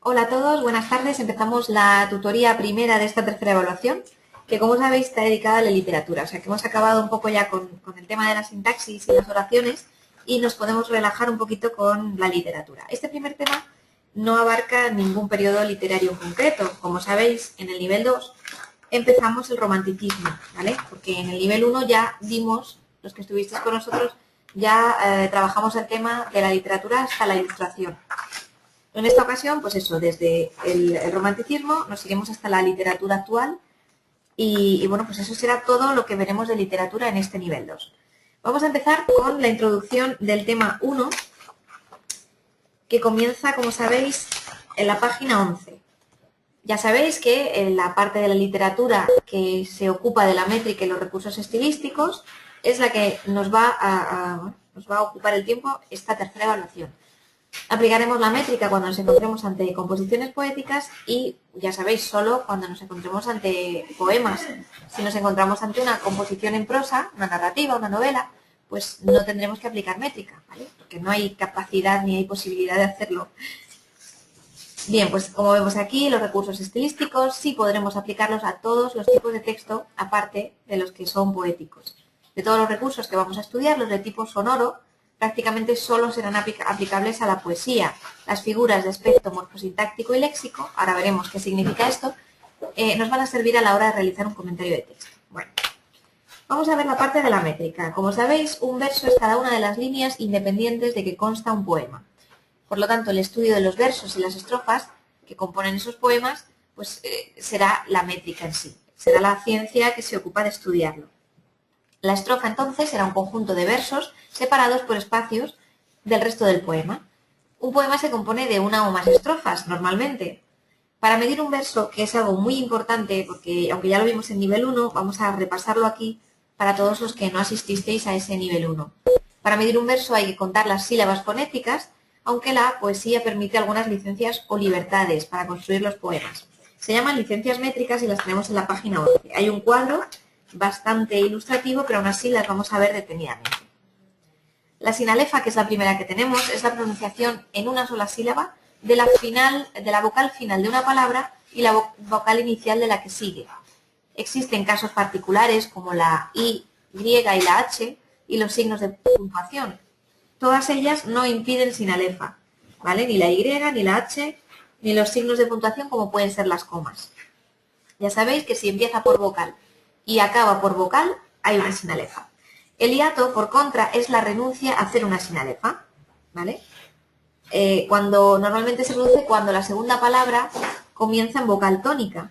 Hola a todos, buenas tardes. Empezamos la tutoría primera de esta tercera evaluación, que como sabéis está dedicada a la literatura. O sea que hemos acabado un poco ya con el tema de la sintaxis y las oraciones y nos podemos relajar un poquito con la literatura. Este primer tema no abarca ningún periodo literario concreto. Como sabéis, en el nivel 2 empezamos el romanticismo, ¿vale? Porque en el nivel 1 ya dimos, los que estuvisteis con nosotros, ya trabajamos el tema de la literatura hasta la ilustración. En esta ocasión, pues eso, desde el romanticismo nos iremos hasta la literatura actual y bueno, pues eso será todo lo que veremos de literatura en este nivel 2. Vamos a empezar con la introducción del tema 1, que comienza, como sabéis, en la página 11. Ya sabéis que en la parte de la literatura que se ocupa de la métrica y los recursos estilísticos es la que nos va a ocupar el tiempo esta tercera evaluación. Aplicaremos la métrica cuando nos encontremos ante composiciones poéticas y, ya sabéis, solo cuando nos encontremos ante poemas. Si nos encontramos ante una composición en prosa, una narrativa, una novela, pues no tendremos que aplicar métrica, ¿vale? Porque no hay capacidad ni hay posibilidad de hacerlo. Bien, pues como vemos aquí, los recursos estilísticos sí podremos aplicarlos a todos los tipos de texto, aparte de los que son poéticos. De todos los recursos que vamos a estudiar, los de tipo sonoro prácticamente solo serán aplicables a la poesía. Las figuras de aspecto morfosintáctico y léxico, ahora veremos qué significa esto, nos van a servir a la hora de realizar un comentario de texto. Bueno, vamos a ver la parte de la métrica. Como sabéis, un verso es cada una de las líneas independientes de que consta un poema. Por lo tanto, el estudio de los versos y las estrofas que componen esos poemas, pues será la métrica en sí, será la ciencia que se ocupa de estudiarlo. La estrofa, entonces, será un conjunto de versos separados por espacios del resto del poema. Un poema se compone de una o más estrofas, normalmente. Para medir un verso, que es algo muy importante, porque aunque ya lo vimos en nivel 1, vamos a repasarlo aquí para todos los que no asististeis a ese nivel 1. Para medir un verso hay que contar las sílabas fonéticas, aunque la poesía permite algunas licencias o libertades para construir los poemas. Se llaman licencias métricas y las tenemos en la página 11. Hay un cuadro bastante ilustrativo, pero aún así las vamos a ver detenidamente. La sinalefa, que es la primera que tenemos, es la pronunciación en una sola sílaba de la vocal final de una palabra y la vocal inicial de la que sigue. Existen casos particulares como la I, Y y la H y los signos de puntuación. Todas ellas no impiden sinalefa, ¿vale? Ni la Y, ni la H, ni los signos de puntuación como pueden ser las comas. Ya sabéis que si empieza por vocal y acaba por vocal, hay una sinalefa. El hiato, por contra, es la renuncia a hacer una sinalefa, ¿vale? Cuando normalmente se produce cuando la segunda palabra comienza en vocal tónica.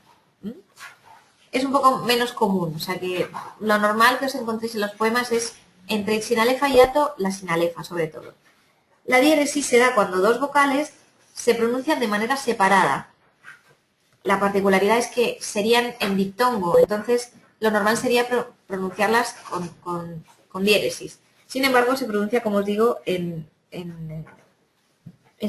Es un poco menos común, o sea que lo normal que os encontréis en los poemas es entre sinalefa y hiato, la sinalefa sobre todo. La diéresis se da cuando dos vocales se pronuncian de manera separada. La particularidad es que serían en diptongo, entonces lo normal sería pronunciarlas con diéresis. Sin embargo, se pronuncia, como os digo, en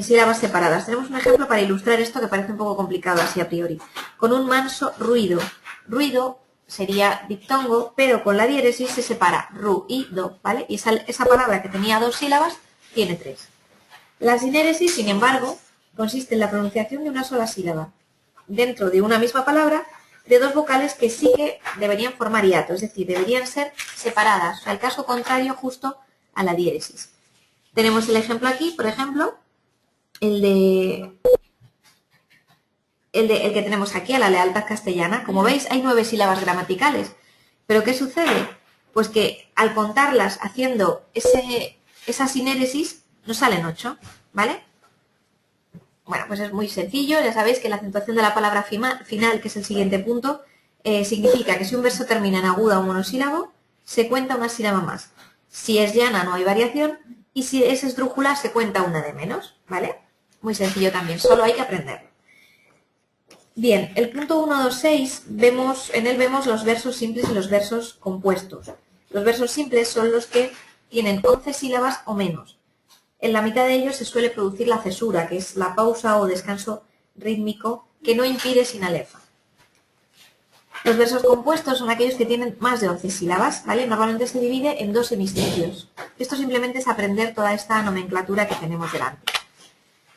sílabas separadas. Tenemos un ejemplo para ilustrar esto que parece un poco complicado así a priori. Con un manso ruido. Ruido sería diptongo, pero con la diéresis se separa ruido, ¿vale? Y esa palabra que tenía dos sílabas tiene tres. La sinéresis, sin embargo, consiste en la pronunciación de una sola sílaba dentro de una misma palabra de dos vocales que sí que deberían formar hiato, es decir, deberían ser separadas, o sea, el caso contrario justo a la diéresis. Tenemos el ejemplo aquí, por ejemplo, el que tenemos aquí, a la lealtad castellana. Como veis, hay 9 sílabas gramaticales. ¿Pero qué sucede? Pues que al contarlas haciendo esa sinéresis, nos salen 8, ¿vale? Bueno, pues es muy sencillo. Ya sabéis que la acentuación de la palabra final, que es el siguiente punto, significa que si un verso termina en aguda o monosílabo, se cuenta una sílaba más. Si es llana no hay variación y si es esdrújula se cuenta una de menos, ¿vale? Muy sencillo también, solo hay que aprenderlo. Bien, el punto 126, en él vemos los versos simples y los versos compuestos. Los versos simples son los que tienen 11 sílabas o menos. En la mitad de ellos se suele producir la cesura, que es la pausa o descanso rítmico que no impide sinalefa. Los versos compuestos son aquellos que tienen más de 11 sílabas, ¿vale? Normalmente se divide en 2 hemistigios. Esto simplemente es aprender toda esta nomenclatura que tenemos delante.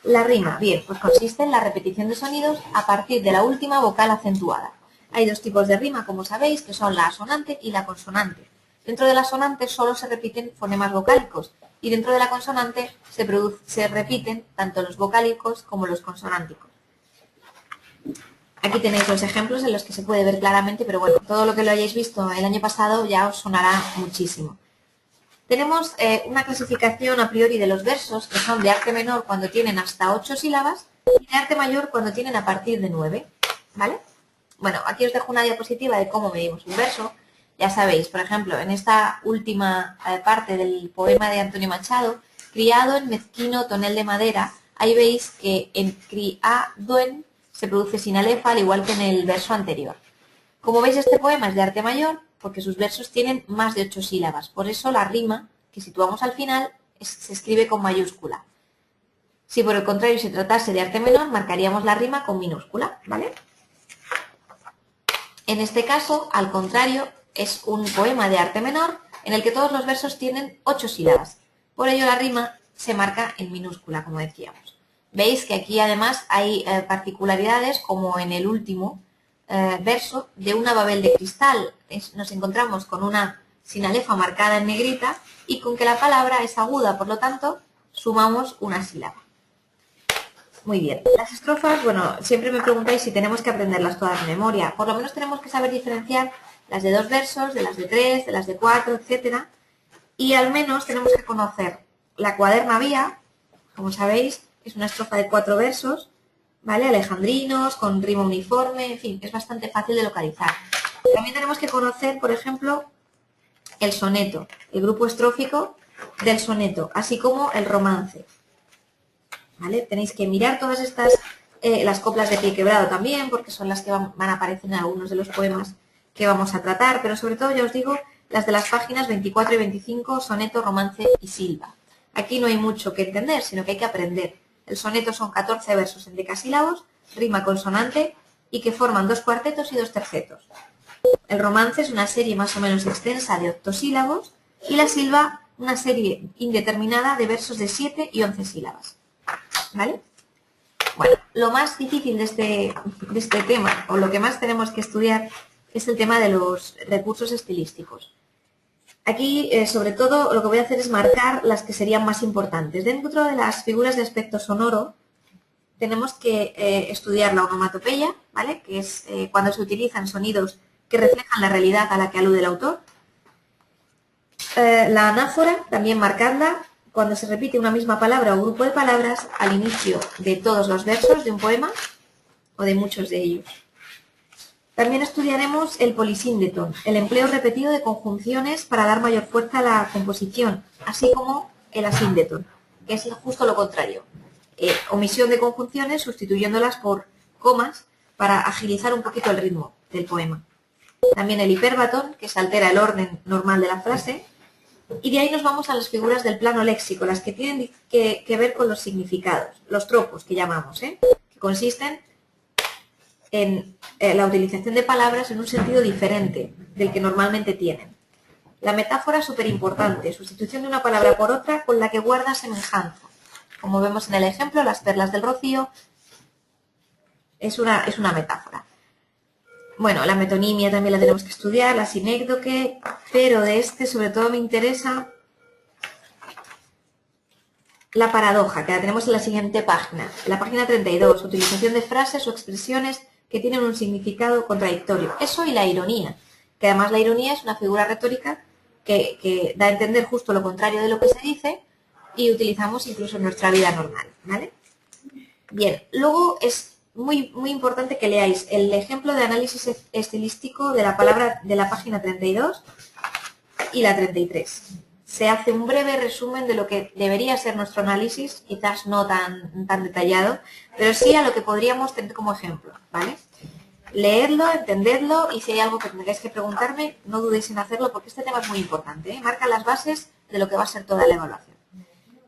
La rima, bien, pues consiste en la repetición de sonidos a partir de la última vocal acentuada. Hay dos tipos de rima, como sabéis, que son la asonante y la consonante. Dentro de la asonante solo se repiten fonemas vocálicos y dentro de la consonante se repiten tanto los vocálicos como los consonánticos. Aquí tenéis los ejemplos en los que se puede ver claramente, pero bueno, todo lo que lo hayáis visto el año pasado ya os sonará muchísimo. Tenemos una clasificación a priori de los versos que son de arte menor cuando tienen hasta 8 sílabas y de arte mayor cuando tienen a partir de 9, ¿vale? Bueno, aquí os dejo una diapositiva de cómo medimos un verso. Ya sabéis, por ejemplo, en esta última parte del poema de Antonio Machado, criado en mezquino tonel de madera, ahí veis que en criaduen se produce sin alefa, al igual que en el verso anterior. Como veis, este poema es de arte mayor porque sus versos tienen más de 8 sílabas. Por eso la rima que situamos al final se escribe con mayúscula. Si por el contrario se tratase de arte menor, marcaríamos la rima con minúscula, ¿vale? En este caso, al contrario, es un poema de arte menor en el que todos los versos tienen 8 sílabas. Por ello la rima se marca en minúscula, como decíamos. Veis que aquí además hay particularidades como en el último verso de una Babel de cristal. Nos encontramos con una sinalefa marcada en negrita y con que la palabra es aguda, por lo tanto, sumamos una sílaba. Muy bien. Las estrofas, bueno, siempre me preguntáis si tenemos que aprenderlas todas de memoria. Por lo menos tenemos que saber diferenciar las de 2 versos, de las de 3, de las de 4, etc. Y al menos tenemos que conocer la cuaderna vía, como sabéis, es una estrofa de 4 versos, ¿vale? Alejandrinos, con rima uniforme, en fin, es bastante fácil de localizar. También tenemos que conocer, por ejemplo, el soneto, el grupo estrófico del soneto, así como el romance. ¿Vale? Tenéis que mirar todas estas, las coplas de pie quebrado también, porque son las que van a aparecer en algunos de los poemas que vamos a tratar, pero sobre todo, ya os digo, las de las páginas 24 y 25, soneto, romance y silva. Aquí no hay mucho que entender, sino que hay que aprender. El soneto son 14 versos en decasílabos, rima consonante y que forman 2 cuartetos y 2 tercetos. El romance es una serie más o menos extensa de octosílabos y la silva una serie indeterminada de versos de 7 y 11 sílabas. ¿Vale? Bueno, lo más difícil de este tema, o lo que más tenemos que estudiar, es el tema de los recursos estilísticos. Aquí, sobre todo, lo que voy a hacer es marcar las que serían más importantes. Dentro de las figuras de aspecto sonoro, tenemos que estudiar la onomatopeya, ¿vale? Que es cuando se utilizan sonidos que reflejan la realidad a la que alude el autor. La anáfora, también marcadla, cuando se repite una misma palabra o grupo de palabras al inicio de todos los versos de un poema o de muchos de ellos. También estudiaremos el polisíndeton, el empleo repetido de conjunciones para dar mayor fuerza a la composición, así como el asíndeton, que es justo lo contrario. Omisión de conjunciones sustituyéndolas por comas para agilizar un poquito el ritmo del poema. También el hiperbatón, que se altera el orden normal de la frase. Y de ahí nos vamos a las figuras del plano léxico, las que tienen que ver con los significados, los tropos que llamamos, que consisten en la utilización de palabras en un sentido diferente del que normalmente tienen. La metáfora es súper importante, sustitución de una palabra por otra con la que guarda semejanza. Como vemos en el ejemplo, las perlas del rocío es una metáfora. Bueno, la metonimia también la tenemos que estudiar, la sinécdoque, pero de sobre todo me interesa la paradoja, que la tenemos en la siguiente página. La página 32, utilización de frases o expresiones que tienen un significado contradictorio. Eso y la ironía, que además la ironía es una figura retórica que da a entender justo lo contrario de lo que se dice y utilizamos incluso en nuestra vida normal, ¿vale? Bien, luego es muy importante que leáis el ejemplo de análisis estilístico de la palabra de la página 32 y la 33. Se hace un breve resumen de lo que debería ser nuestro análisis, quizás no tan detallado, pero sí a lo que podríamos tener como ejemplo, ¿vale? Leerlo, entenderlo y si hay algo que tengáis que preguntarme, no dudéis en hacerlo porque este tema es muy importante, ¿eh? Marca las bases de lo que va a ser toda la evaluación.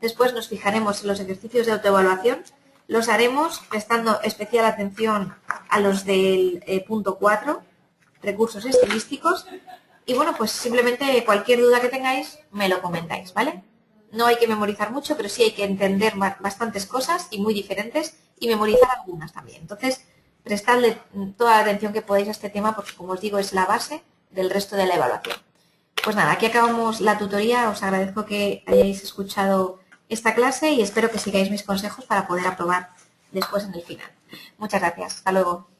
Después nos fijaremos en los ejercicios de autoevaluación. Los haremos prestando especial atención a los del punto 4, recursos estilísticos. Y bueno, pues simplemente cualquier duda que tengáis me lo comentáis, ¿vale? no hay que memorizar mucho, pero sí hay que entender bastantes cosas y muy diferentes y memorizar algunas también. Entonces, prestadle toda la atención que podáis a este tema porque, como os digo, es la base del resto de la evaluación. Pues nada, aquí acabamos la tutoría. Os agradezco que hayáis escuchado esta clase y espero que sigáis mis consejos para poder aprobar después en el final. Muchas gracias. Hasta luego.